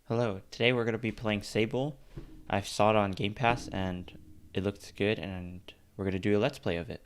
Hello, today we're going to be playing Sable. I saw it on Game Pass and it looked good, and we're going to do a Let's Play of it.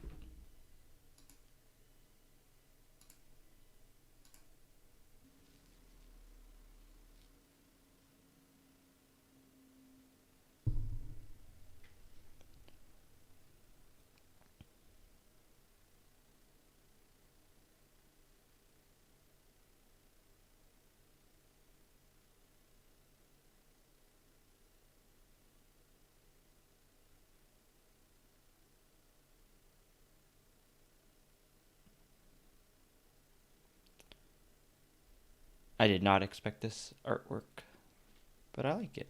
I did not expect this artwork, but I like it.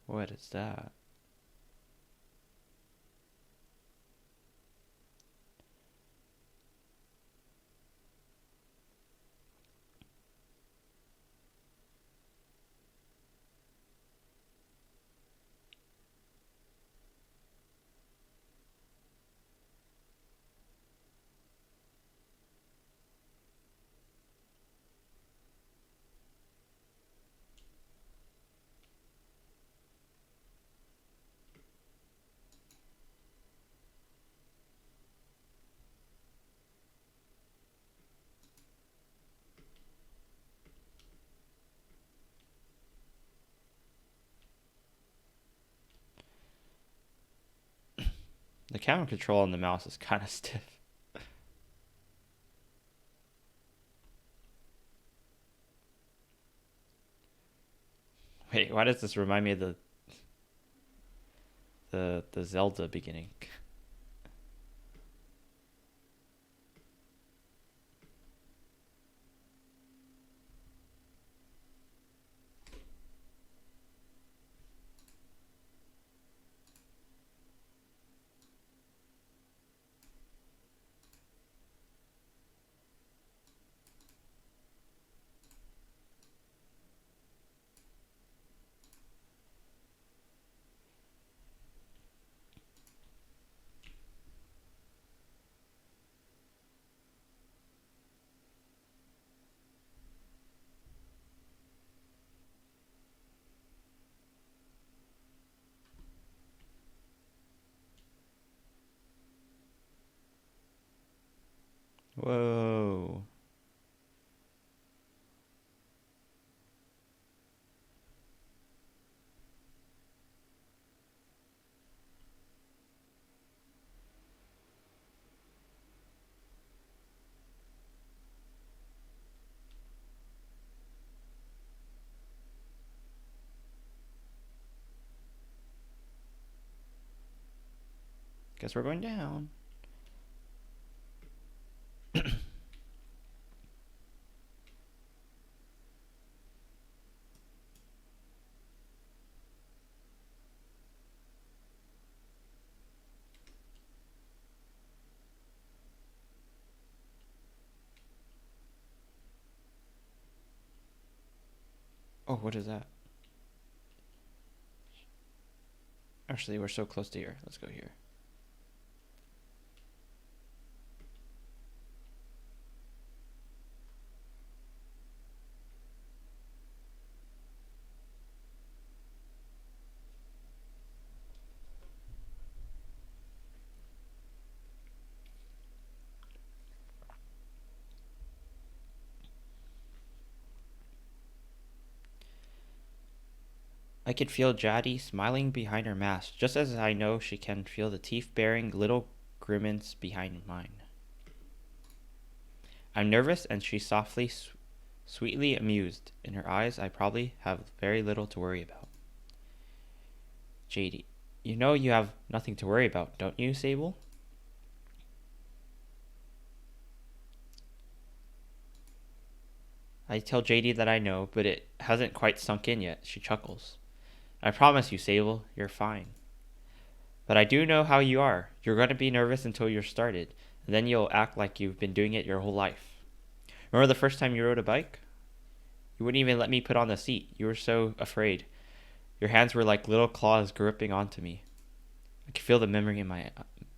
What is that? The camera control on the mouse is kind of stiff. Wait, why does this remind me of the Zelda beginning? Whoa. Guess we're going down. Oh, what is that? Actually, we're so close to here. Let's go here. I could feel Jaddy smiling behind her mask, just as I know she can feel the teeth-baring little grimace behind mine. I'm nervous, and she's softly, sweetly amused. In her eyes, I probably have very little to worry about. JD, you know you have nothing to worry about, don't you, Sable? I tell JD that I know, but it hasn't quite sunk in yet. She chuckles. I promise you, Sable, you're fine. But I do know how you are. You're going to be nervous until you're started, and then you'll act like you've been doing it your whole life. Remember the first time you rode a bike? You wouldn't even let me put on the seat. You were so afraid. Your hands were like little claws gripping onto me. I could feel the memory in my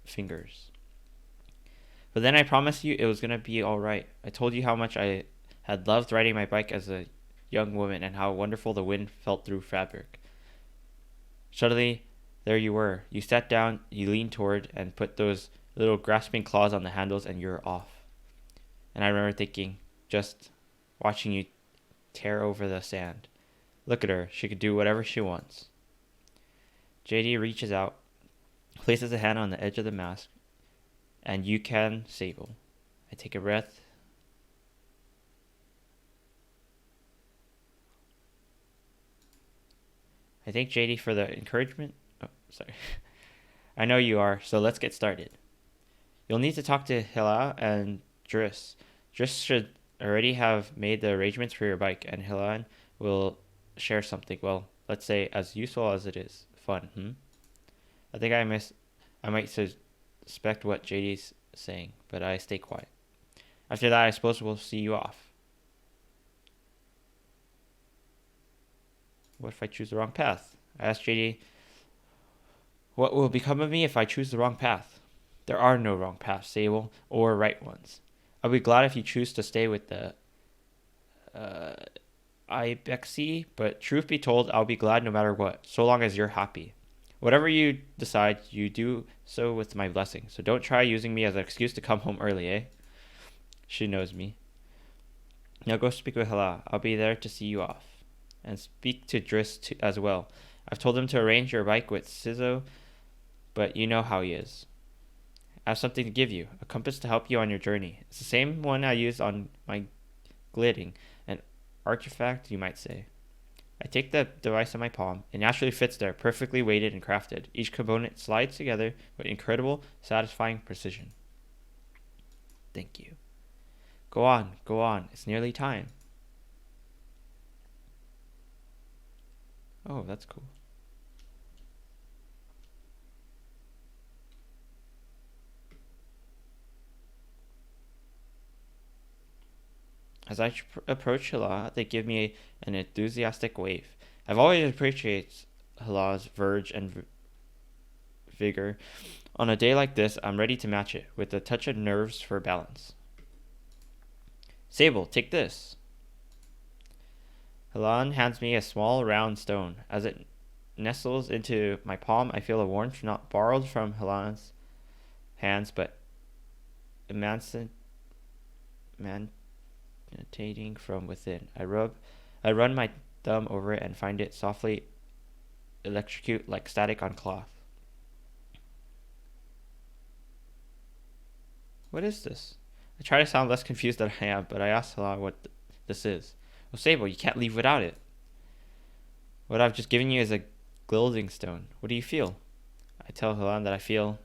fingers. But then I promised you it was going to be all right. I told you how much I had loved riding my bike as a young woman and how wonderful the wind felt through fabric. Suddenly, there you were. You sat down, you leaned toward, and put those little grasping claws on the handles, and you're off. And I remember thinking, just watching you tear over the sand. Look at her. She could do whatever she wants. JD reaches out, places a hand on the edge of the mask, and you can, Sable. I take a breath. I thank JD for the encouragement. Oh, sorry. I know you are, so let's get started. You'll need to talk to Hila and Driss. Driss should already have made the arrangements for your bike, and Hilan will share something, well, let's say as useful as it is. Fun, I think I might suspect what JD's saying, but I stay quiet. After that, I suppose we'll see you off. What if I choose the wrong path? I asked JD, what will become of me if I choose the wrong path? There are no wrong paths, Sable, or right ones. I'll be glad if you choose to stay with the Ibexi, but truth be told, I'll be glad no matter what, so long as you're happy. Whatever you decide, you do so with my blessing, so don't try using me as an excuse to come home early, eh? She knows me. Now go speak with Hala. I'll be there to see you off. And speak to Driss as well. I've told him to arrange your bike with Sizzo, but you know how he is. I have something to give you, a compass to help you on your journey. It's the same one I used on my gliding, an artifact, you might say. I take the device in my palm. It naturally fits there, perfectly weighted and crafted. Each component slides together with incredible, satisfying precision. Thank you. Go on. It's nearly time. Oh, that's cool. As I approach Hila, they give me an enthusiastic wave. I've always appreciated Hila's verge and vigor. On a day like this, I'm ready to match it, with a touch of nerves for balance. Sable, take this. Hilan hands me a small round stone. As it nestles into my palm, I feel a warmth not borrowed from Hilan's hands, but emanating from within. I run my thumb over it and find it softly electrocute like static on cloth. What is this? I try to sound less confused than I am, but I ask Hala what this is. Oh, Sable, you can't leave without it. What I've just given you is a gilding stone. What do you feel? I tell Halan that I feel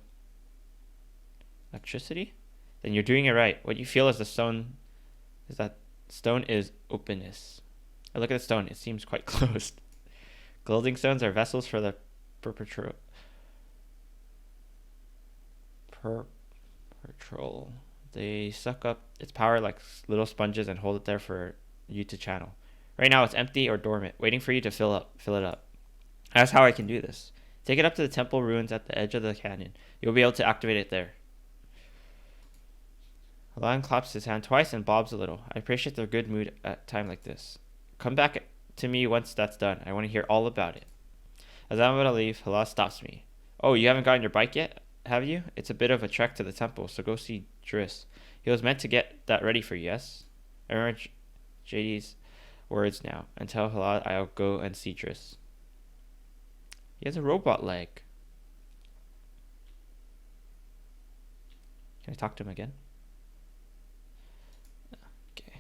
electricity. Then you're doing it right. What you feel is that stone is openness. I look at the stone. It seems quite closed. Gilding stones are vessels for the perpetual. They suck up its power like little sponges and hold it there for you to channel. Right now it's empty or dormant, waiting for you to fill it up. That's how I can do this. Take it up to the temple ruins at the edge of the canyon. You'll be able to activate it there. Alan claps his hand twice and bobs a little. I appreciate their good mood at a time like this. Come back to me once that's done. I want to hear all about it. As I'm about to leave, Hala stops me. Oh, you haven't gotten your bike yet, have you? It's a bit of a trek to the temple, so go see Driss. He was meant to get that ready for you, yes? I remember JD's words now, and tell Hala I'll go and see Driss. He has a robot leg. Can I talk to him again? Okay.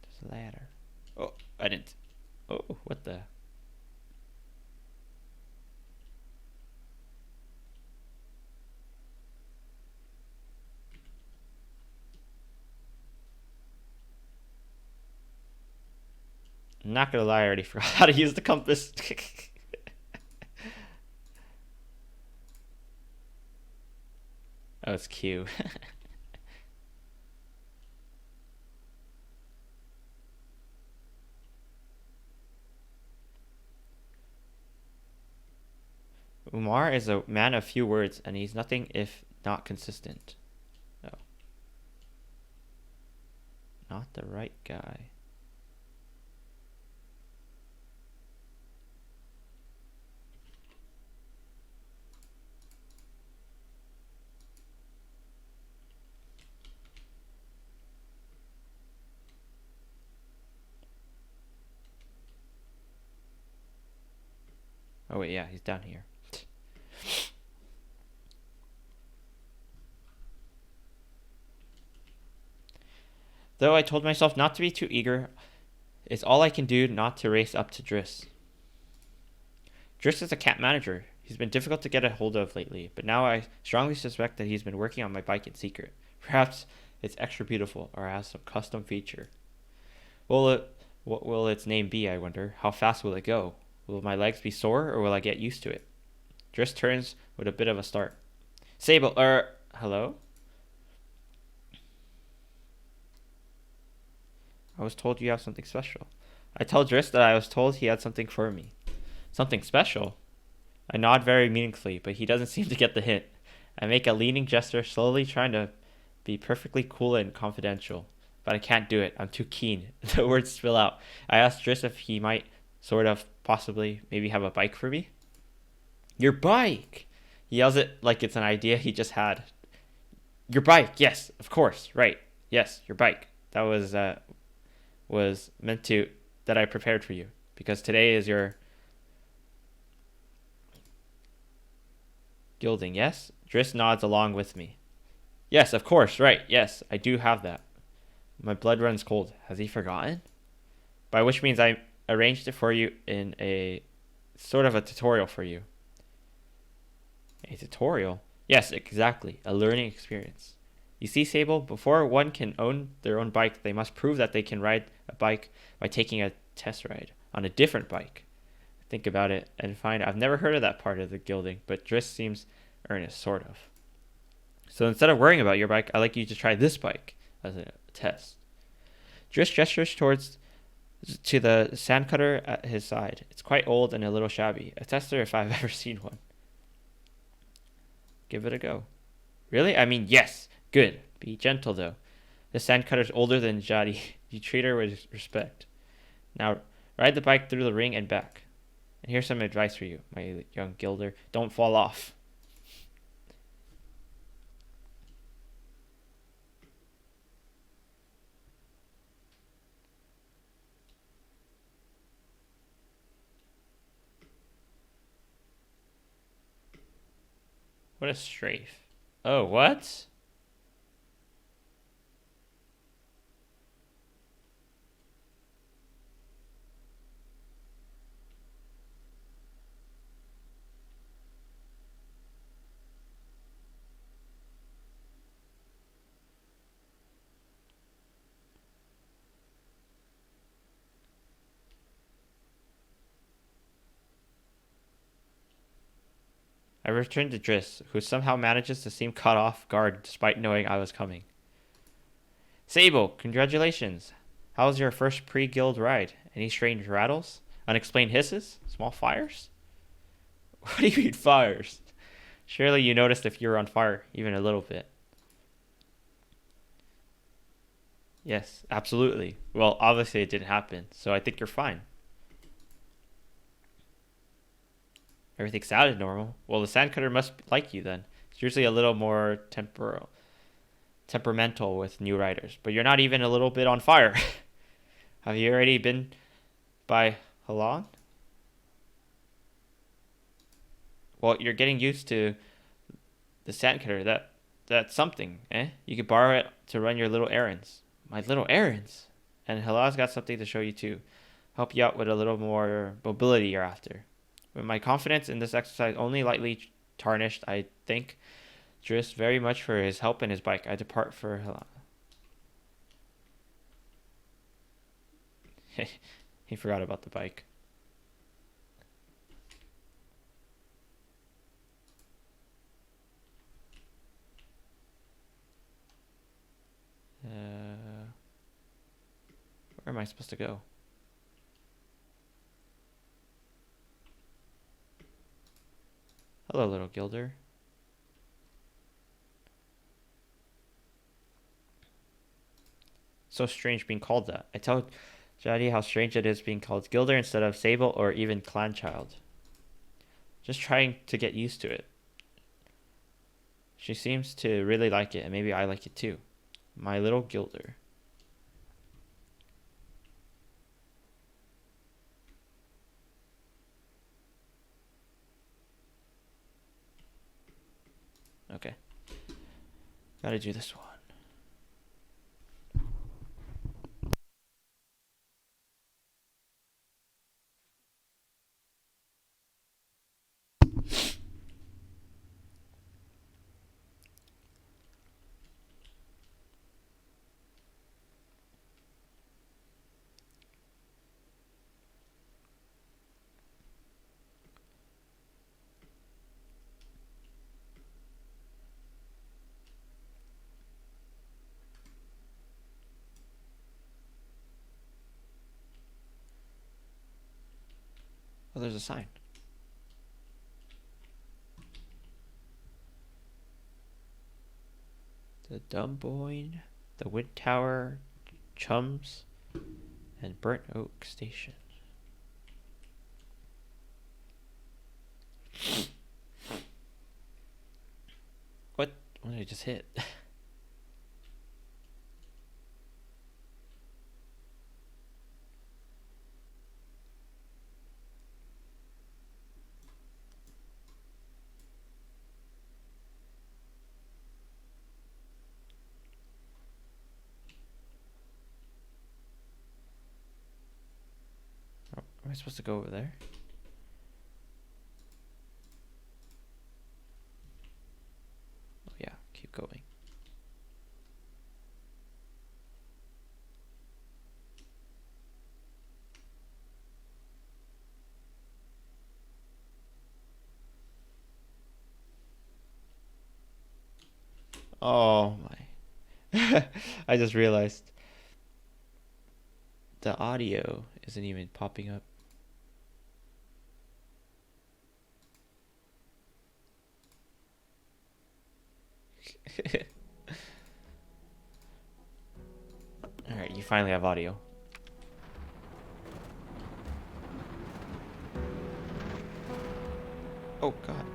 There's a ladder. Oh, I didn't. Oh, what the? I'm not gonna lie, I already forgot how to use the compass. Oh, it's Q. Umar is a man of few words, and he's nothing if not consistent. Oh. Not the right guy. Oh wait, yeah, he's down here. Though I told myself not to be too eager, it's all I can do not to race up to Driss. Driss is a camp manager. He's been difficult to get a hold of lately, but now I strongly suspect that he's been working on my bike in secret. Perhaps it's extra beautiful or has some custom feature. What will its name be, I wonder? How fast will it go? Will my legs be sore or will I get used to it? Driss turns with a bit of a start. Sable, hello? I was told you have something special. I tell Driss that I was told he had something for me. Something special? I nod very meaningfully, but he doesn't seem to get the hint. I make a leaning gesture, slowly trying to be perfectly cool and confidential. But I can't do it. I'm too keen. The words spill out. I ask Driss if he might sort of, possibly, maybe have a bike for me. Your bike! He yells it like it's an idea he just had. Your bike, yes, of course, right. Yes, your bike. That was meant to, that I prepared for you. Because today is your gilding, yes? Driss nods along with me. Yes, of course, right, yes, I do have that. My blood runs cold. Has he forgotten? By which means I arranged it for you in a sort of a tutorial for you. A tutorial? Yes, exactly. A learning experience. You see, Sable, before one can own their own bike, they must prove that they can ride a bike by taking a test ride on a different bike. Think about it and find I've never heard of that part of the gilding, but Driss seems earnest, sort of. So instead of worrying about your bike, I'd like you to try this bike as a test. Driss gestures to the sandcutter at his side. It's quite old and a little shabby. A tester if I've ever seen one. Give it a go. Really? I mean, yes. Good. Be gentle, though. The sandcutter's older than Jadi. You treat her with respect. Now, ride the bike through the ring and back. And here's some advice for you, my young gilder. Don't fall off. What a strafe. Oh, what? I returned to Driss, who somehow manages to seem caught off guard despite knowing I was coming. Sable, congratulations. How was your first pre-guild ride? Any strange rattles? Unexplained hisses? Small fires? What do you mean fires? Surely you noticed if you were on fire, even a little bit. Yes, absolutely. Well, obviously it didn't happen, so I think you're fine. Everything sounded normal. Well, the sandcutter must like you then. It's usually a little more temperamental with new riders, but you're not even a little bit on fire. Have you already been by Halon? Well, you're getting used to the sandcutter. That's something, eh? You could borrow it to run your little errands. My little errands? And Halon's got something to show you too. Help you out with a little more mobility you're after. With my confidence in this exercise only lightly tarnished, I thank Driss very much for his help and his bike. I depart for Halon. He forgot about the bike. Where am I supposed to go? Hello, little Gilder. So strange being called that. I tell Jaddy how strange it is being called Gilder instead of Sable or even Clanchild. Just trying to get used to it. She seems to really like it, and maybe I like it too. My little Gilder. Okay. Gotta do this one. Oh, there's a sign. The Dumboyne, the Wind Tower, Chums, and Burnt Oak Station. What? What did I just hit? Oh, am I supposed to go over there? Oh yeah, keep going. Oh my. I just realized the audio isn't even popping up. Alright, you finally have audio. Oh god.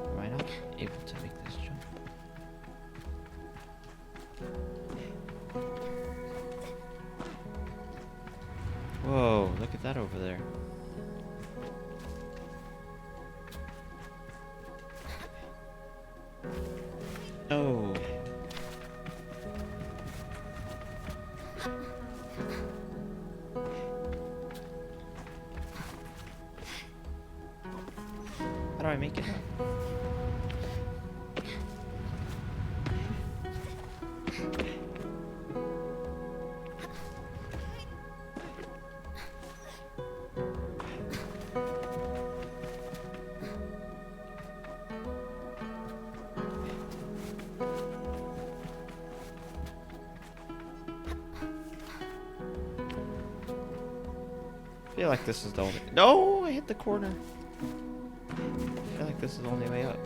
Am I not able to make this jump? Whoa, look at that over there. Oh. How do I make it up? I feel like this is the only... No! I hit the corner. I feel like this is the only way up.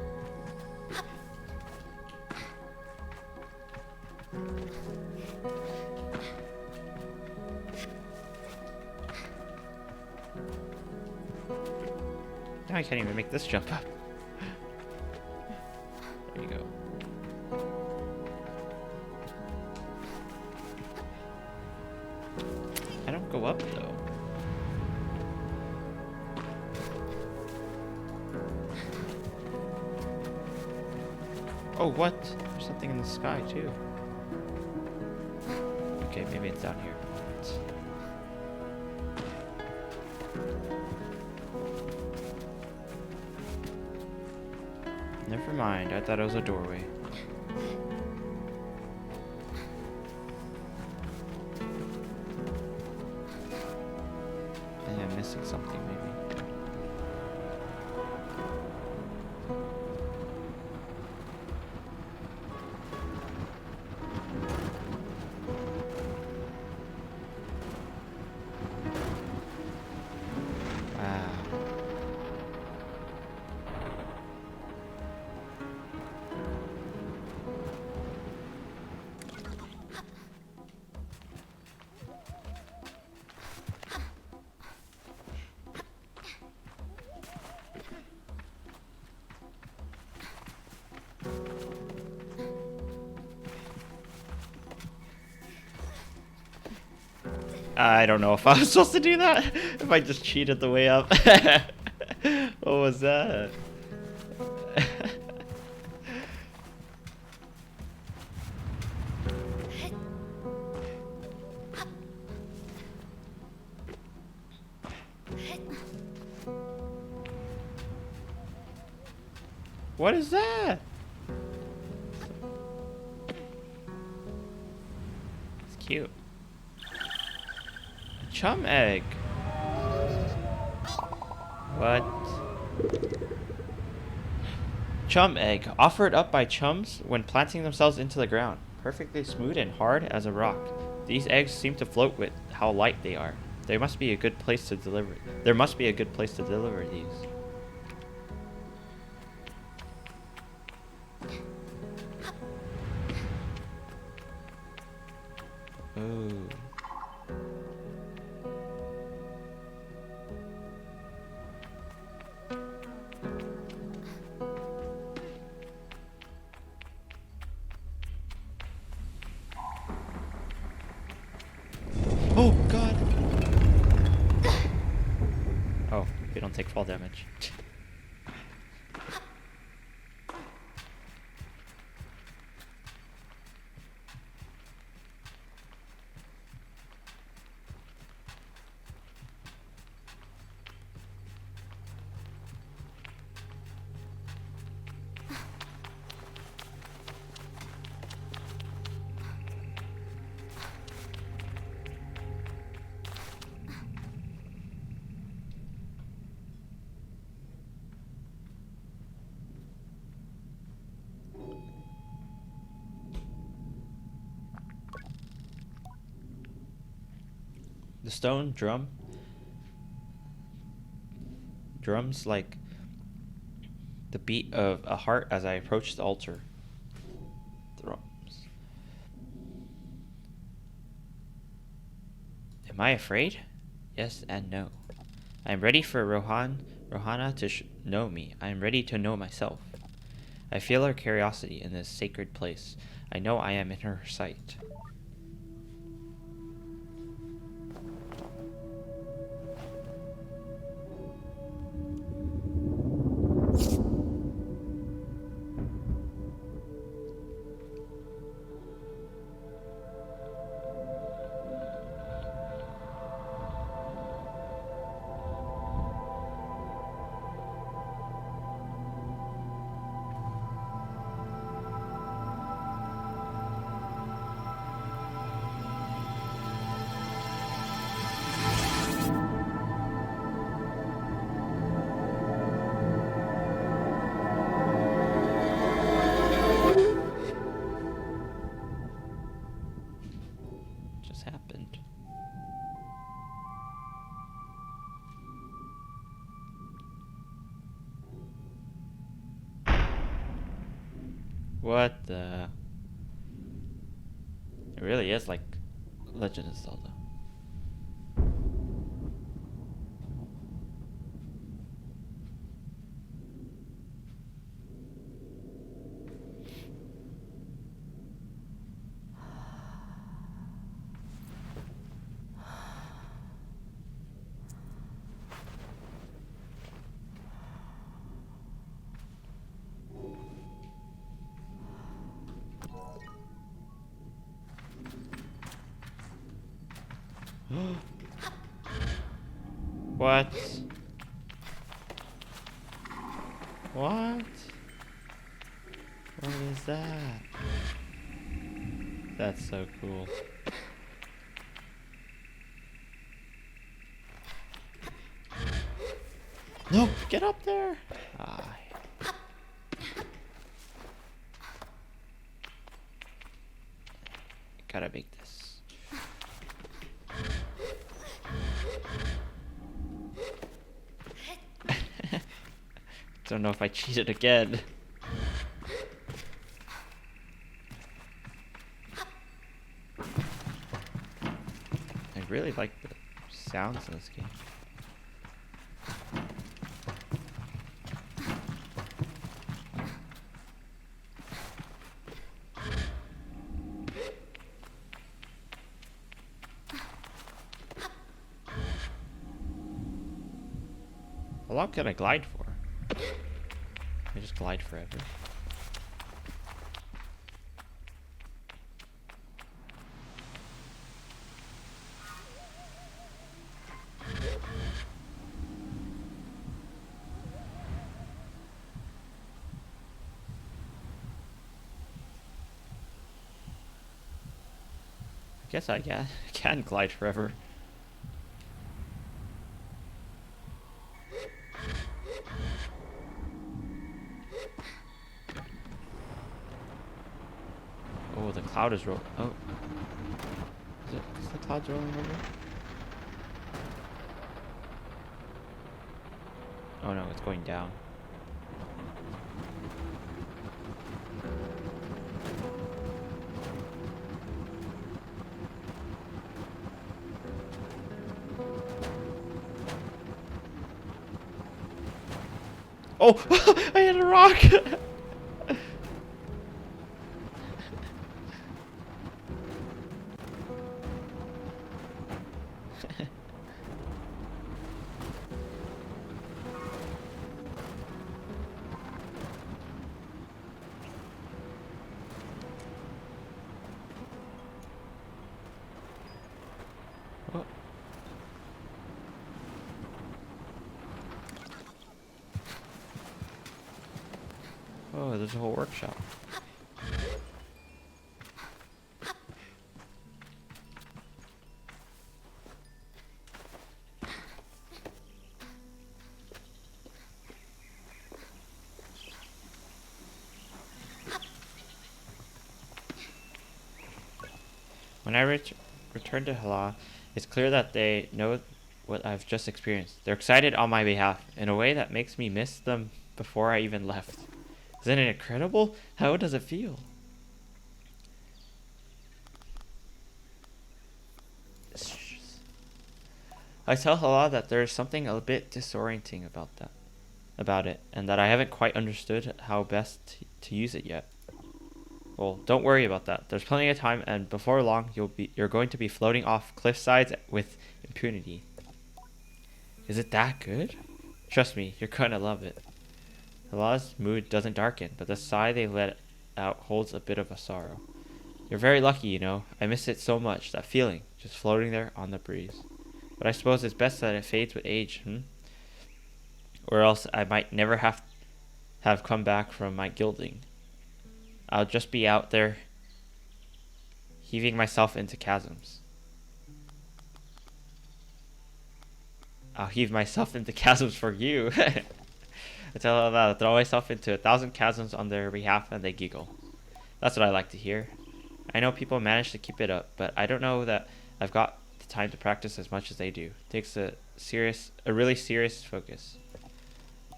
Now I can't even make this jump up. There you go. I don't go up though. Oh, what? There's something in the sky too. Okay, maybe it's down here. Never mind, I thought it was a doorway. I think I'm missing something maybe. I don't know if I was supposed to do that. If I just cheated the way up. What was that? What is that? It's cute. A chum egg. What? Chum egg. Offered up by chums when planting themselves into the ground. Perfectly smooth and hard as a rock. These eggs seem to float with how light they are. There must be a good place to deliver these. Ooh. Oh god. Oh, we don't take fall damage. The stone drums like the beat of a heart as I approach the altar. Drums. Am I afraid? Yes and no. I am ready for Rohana to know me. I am ready to know myself. I feel her curiosity in this sacred place. I know I am in her sight. Just happened. What the? It really is like Legend of Zelda. What? What? What is that? That's so cool. No, get up there! Ah. Gotta make this. Don't know if I cheated again. I really like the sounds in this game. How long can I glide for? I just glide forever. I guess I can glide forever. Oh, the cloud is rolling. Oh. Is the cloud rolling over? Oh no, it's going down. Oh! I hit a rock! Oh. Oh, there's a whole workshop. When I return to Hala, it's clear that they know what I've just experienced. They're excited on my behalf in a way that makes me miss them before I even left. Isn't it incredible? How does it feel? I tell Hala that there's something a bit disorienting about it, and that I haven't quite understood how best to use it yet. Well, don't worry about that. There's plenty of time, and before long, you're going to be floating off cliff sides with impunity. Is it that good? Trust me, you're gonna love it. Hala's mood doesn't darken, but the sigh they let out holds a bit of a sorrow. You're very lucky, you know. I miss it so much, that feeling, just floating there on the breeze. But I suppose it's best that it fades with age, Or else I might never have come back from my gilding. I'll just be out there heaving myself into chasms. I'll heave myself into chasms for you. I tell them that I'll throw myself into 1,000 chasms on their behalf, and they giggle. That's what I like to hear. I know people manage to keep it up, but I don't know that I've got the time to practice as much as they do. It takes a really serious focus.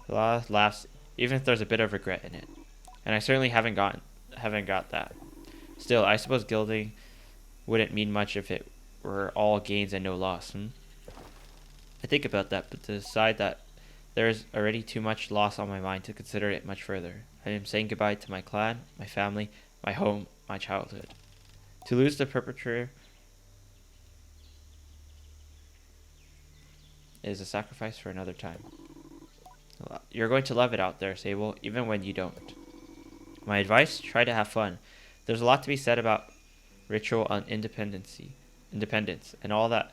Hala laughs, even if there's a bit of regret in it. And I certainly haven't got that. Still, I suppose gilding wouldn't mean much if it were all gains and no loss, I think about that, but to decide that there is already too much loss on my mind to consider it much further. I am saying goodbye to my clan, my family, my home, my childhood. To lose the perpetrator is a sacrifice for another time. You're going to love it out there, Sable, even when you don't. My advice, try to have fun. There's a lot to be said about ritual on independence and all that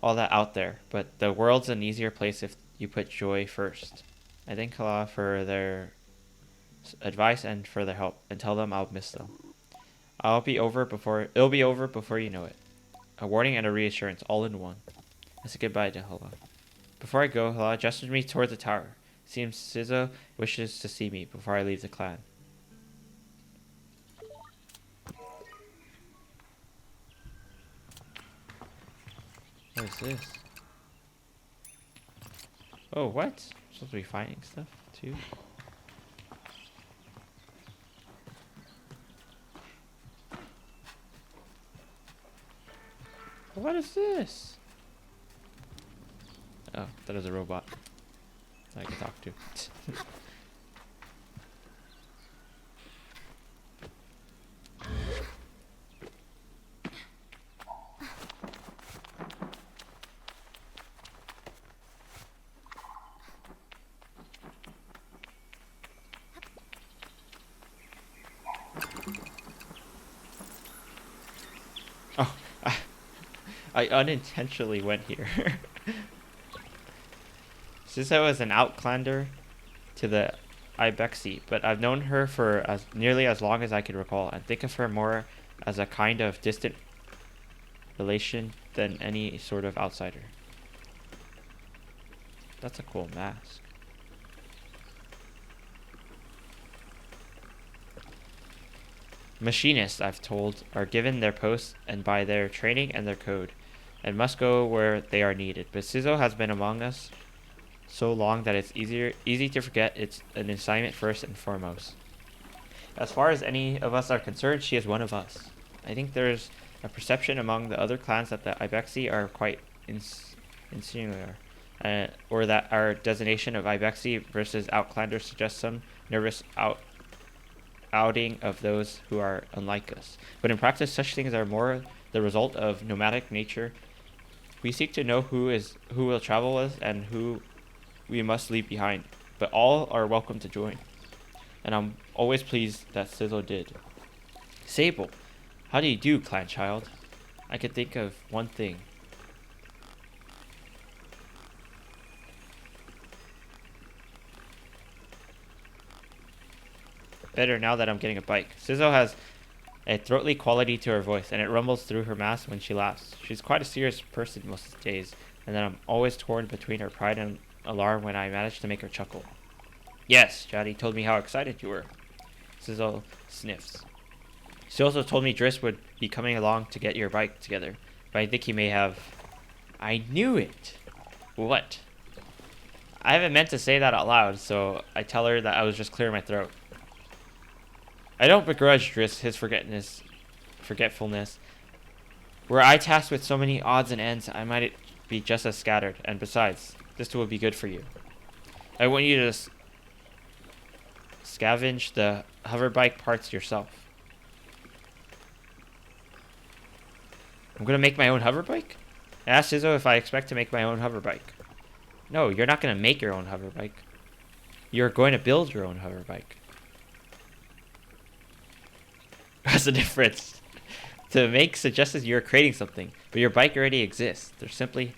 out there, but the world's an easier place if you put joy first. I thank Hala for their advice and for their help, and tell them I'll miss them. It'll be over before you know it. A warning and a reassurance all in one. I say goodbye to Hala. Before I go, Hala gestures me toward the tower. Seems Sizzo wishes to see me before I leave the clan. What is this? Oh, what? I'm supposed to be finding stuff, too? What is this? Oh, that is a robot that I can talk to. I unintentionally went here. Suzo is an outlander to the Ibexi, but I've known her for nearly as long as I can recall, and think of her more as a kind of distant relation than any sort of outsider. That's a cool mask. Machinists, I've told, are given their posts and by their training and their code, and must go where they are needed. But Sizzle has been among us so long that it's easy to forget it's an assignment first and foremost. As far as any of us are concerned, she is one of us. I think there's a perception among the other clans that the Ibexi are quite insular, or that our designation of Ibexi versus Outlander suggests some nervous outing of those who are unlike us. But in practice, such things are more the result of nomadic nature. We seek to know who will travel with and who we must leave behind, but all are welcome to join. And I'm always pleased that Sizzle did. Sable, how do you do, clan child? I could think of one thing. Better now that I'm getting a bike. Sizzle has a throaty quality to her voice, and it rumbles through her mask when she laughs. She's quite a serious person most days, and then I'm always torn between her pride and alarm when I manage to make her chuckle. Yes, Johnny told me how excited you were. Sizzle sniffs. She also told me Driss would be coming along to get your bike together, but I think he may have... I knew it! What? I haven't meant to say that out loud, so I tell her that I was just clearing my throat. I don't begrudge Driss his forgetfulness. Were I tasked with so many odds and ends, I might be just as scattered, and besides, this will be good for you. I want you to scavenge the hoverbike parts yourself. I'm gonna make my own hoverbike? I asked Izzo if I expect to make my own hoverbike. No, you're not gonna make your own hoverbike. You're going to build your own hoverbike. That's the difference. To make suggests you're creating something, but your bike already exists. There simply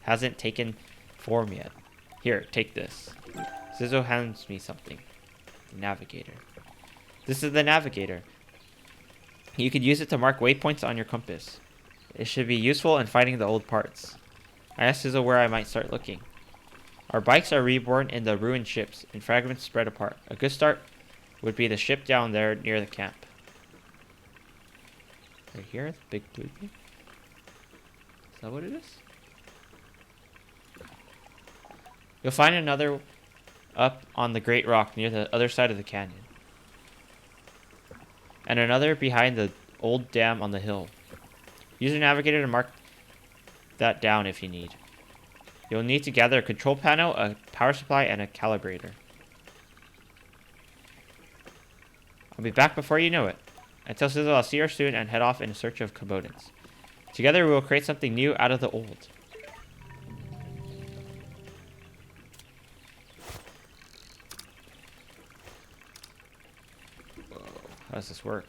hasn't taken form yet. Here, take this. Zizzo hands me something. The navigator. This is the navigator. You could use it to mark waypoints on your compass. It should be useful in finding the old parts. I asked Zizzo where I might start looking. Our bikes are reborn in the ruined ships, and fragments spread apart. A good start would be the ship down there near the camp. Right here, the big blue thing. Is that what it is? You'll find another up on the Great Rock near the other side of the canyon. And another behind the old dam on the hill. Use your navigator to mark that down if you need. You'll need to gather a control panel, a power supply, and a calibrator. I'll be back before you know it. I tell Sizzle I'll see her soon and head off in search of components. Together we will create something new out of the old. Whoa, how does this work?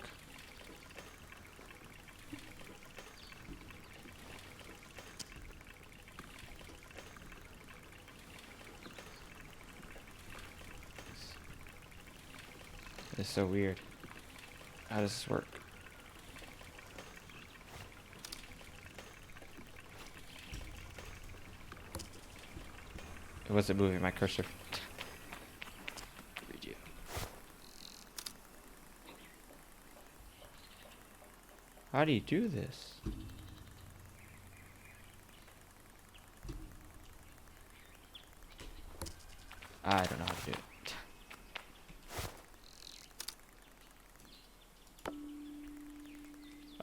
This is so weird. How does this work? It wasn't moving my cursor. Redo. How do you do this? I don't know how to do it.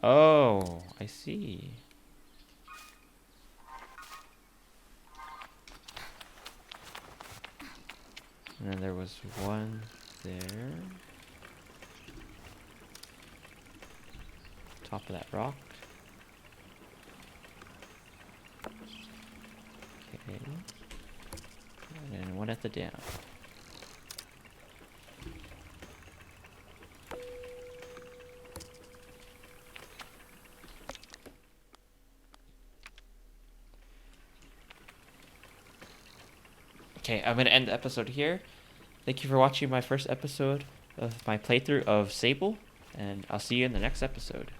Oh, I see. And then there was one there. Top of that rock. Okay. And then one at the dam. Okay, I'm gonna end the episode here. Thank you for watching my first episode of my playthrough of Sable, and I'll see you in the next episode.